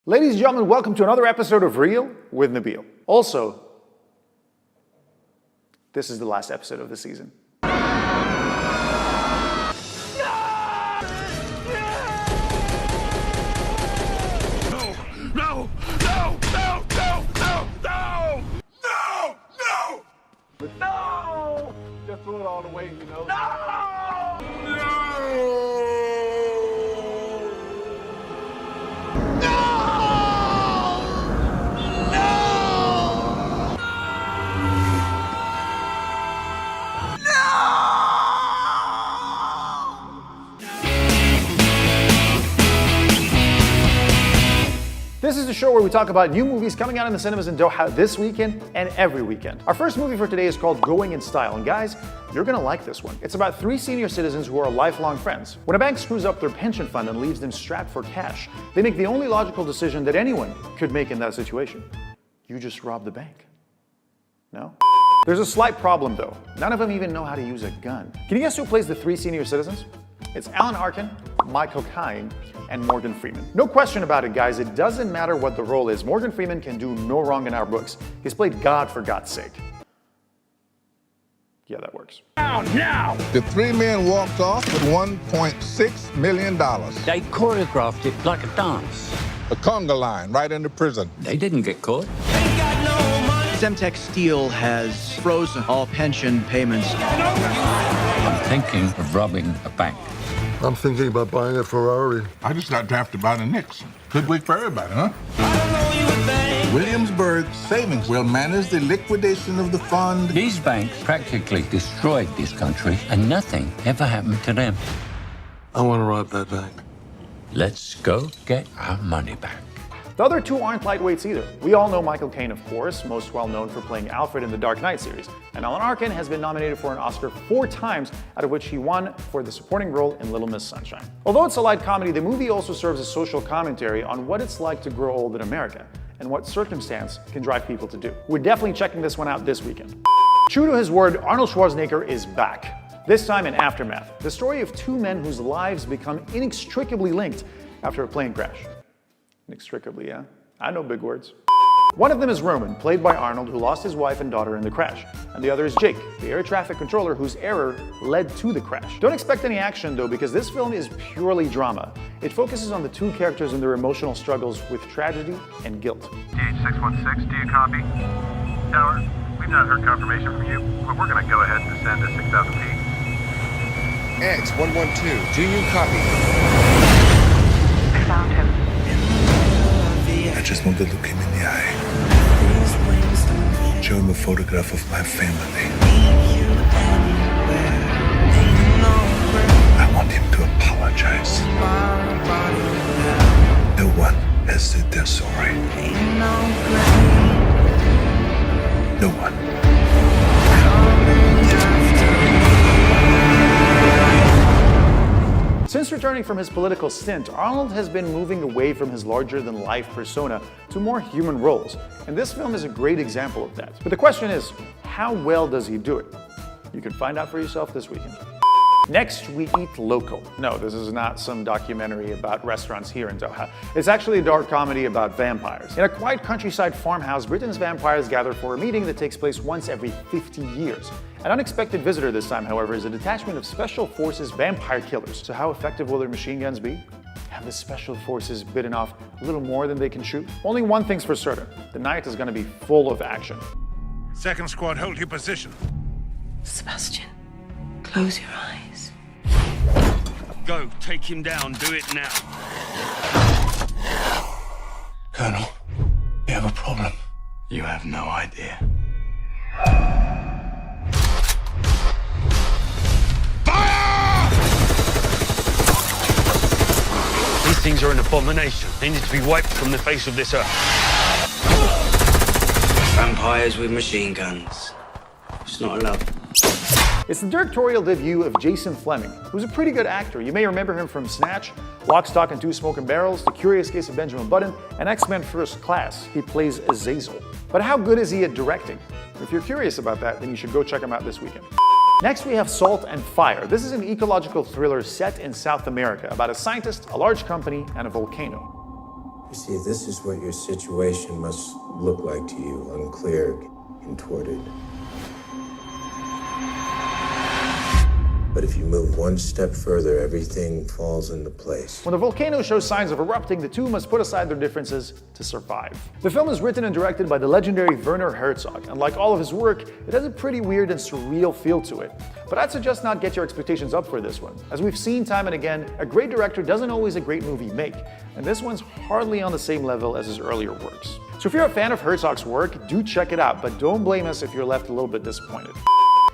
Ladies and gentlemen, welcome to another episode of Real with Nabil. Also, this is the last episode of the season. No! Just throw it all the way, you know? No! This is the show where we talk about new movies coming out in the cinemas in Doha this weekend and every weekend. Our first movie for today is called Going in Style, and guys, you're gonna like this one. It's about three senior citizens who are lifelong friends. When a bank screws up their pension fund and leaves them strapped for cash, they make the only logical decision that anyone could make in that situation. You just rob the bank. No? There's a slight problem though. None of them even know how to use a gun. Can you guess who plays the three senior citizens? It's Alan Arkin, Michael Caine, and Morgan Freeman. No question about it, guys. It doesn't matter what the role is. Morgan Freeman can do no wrong in our books. He's played God for God's sake. Yeah, that works. Now! The three men walked off with $1.6 million. They choreographed it like a dance. A conga line right into prison. They didn't get caught. Semtech Steel has frozen all pension payments. I'm thinking of robbing a bank. I'm thinking about buying a Ferrari. I just got drafted by the Knicks. Good week for everybody, huh? Williamsburg Savings will manage the liquidation of the fund. These banks practically destroyed this country, and nothing ever happened to them. I want to rob that bank. Let's go get our money back. The other two aren't lightweights either. We all know Michael Caine, of course, most well known for playing Alfred in the Dark Knight series. And Alan Arkin has been nominated for an Oscar 4 times, out of which he won for the supporting role in Little Miss Sunshine. Although it's a light comedy, the movie also serves as social commentary on what it's like to grow old in America and what circumstance can drive people to do. We're definitely checking this one out this weekend. True to his word, Arnold Schwarzenegger is back. This time in Aftermath, the story of two men whose lives become inextricably linked after a plane crash. Inextricably, yeah? I know big words. One of them is Roman, played by Arnold, who lost his wife and daughter in the crash. And the other is Jake, the air traffic controller whose error led to the crash. Don't expect any action though, because this film is purely drama. It focuses on the two characters and their emotional struggles with tragedy and guilt. DH616, do you copy? Tower, we've not heard confirmation from you, but we're going to go ahead and descend to 6,000 feet. X112, do you copy? I found him. I just want to look him in the eye. Show him a photograph of my family. I want him to apologize. No one has said they're sorry. No one. Since returning from his political stint, Arnold has been moving away from his larger-than-life persona to more human roles, and this film is a great example of that. But the question is, how well does he do it? You can find out for yourself this weekend. Next, we eat local. No, this is not some documentary about restaurants here in Doha. It's actually a dark comedy about vampires. In a quiet countryside farmhouse, Britain's vampires gather for a meeting that takes place once every 50 years. An unexpected visitor this time, however, is a detachment of Special Forces vampire killers. So how effective will their machine guns be? Have the Special Forces bitten off a little more than they can shoot? Only one thing's for certain. The night is going to be full of action. Second squad, hold your position. Sebastian, close your eyes. Go, take him down, do it now. Colonel, we have a problem. You have no idea. These things are an abomination. They need to be wiped from the face of this earth. Vampires with machine guns. It's not allowed. It's the directorial debut of Jason Flemyng, who's a pretty good actor. You may remember him from Snatch, Lock, Stock and Two Smoking Barrels, The Curious Case of Benjamin Button, and X-Men First Class. He plays Azazel. But how good is he at directing? If you're curious about that, then you should go check him out this weekend. Next, we have Salt and Fire. This is an ecological thriller set in South America about a scientist, a large company, and a volcano. You see, this is what your situation must look like to you, unclear, contorted. But if you move one step further, everything falls into place. When the volcano shows signs of erupting, the two must put aside their differences to survive. The film is written and directed by the legendary Werner Herzog, and like all of his work, it has a pretty weird and surreal feel to it. But I'd suggest not get your expectations up for this one. As we've seen time and again, a great director doesn't always a great movie make, and this one's hardly on the same level as his earlier works. So if you're a fan of Herzog's work, do check it out, but don't blame us if you're left a little bit disappointed.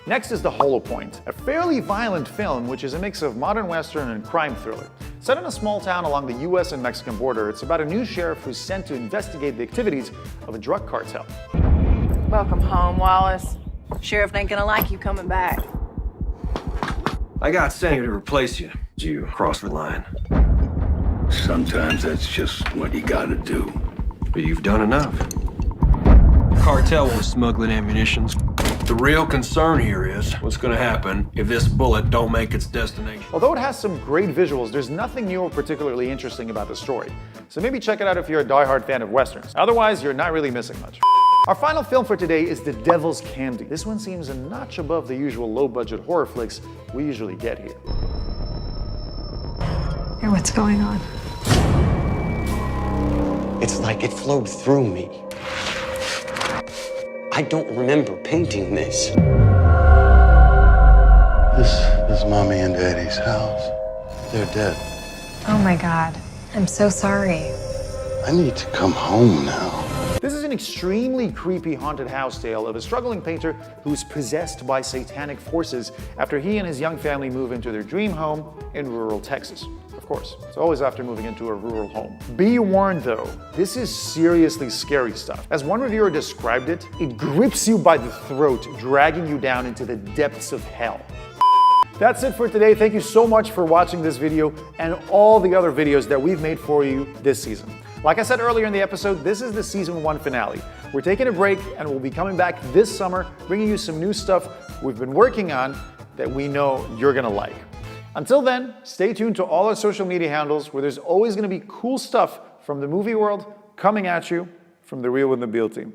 Next is The Hollow Point, a fairly violent film which is a mix of modern western and crime thriller. Set in a small town along the US and Mexican border, it's about a new sheriff who's sent to investigate the activities of a drug cartel. Welcome home, Wallace. Sheriff ain't gonna like you coming back. I got sent here to replace you. You crossed the line. Sometimes that's just what you gotta do. But you've done enough. Cartel was smuggling ammunitions. The real concern here is what's gonna happen if this bullet don't make its destination. Although it has some great visuals, there's nothing new or particularly interesting about the story. So maybe check it out if you're a diehard fan of westerns. Otherwise, you're not really missing much. Our final film for today is The Devil's Candy. This one seems a notch above the usual low-budget horror flicks we usually get here. Hey, what's going on? It's like it flowed through me. I don't remember painting this. This is Mommy and Daddy's house. They're dead. Oh my God. I'm so sorry. I need to come home now. This is an extremely creepy haunted house tale of a struggling painter who's possessed by satanic forces after he and his young family move into their dream home in rural Texas. Of course, it's always after moving into a rural home. Be warned though, this is seriously scary stuff. As one reviewer described it, it grips you by the throat, dragging you down into the depths of hell. That's it for today. Thank you so much for watching this video and all the other videos that we've made for you this season. Like I said earlier in the episode, this is the season 1 finale. We're taking a break and we'll be coming back this summer, bringing you some new stuff we've been working on that we know you're gonna like. Until then, stay tuned to all our social media handles where there's always gonna be cool stuff from the movie world coming at you from the Real with Nabil team.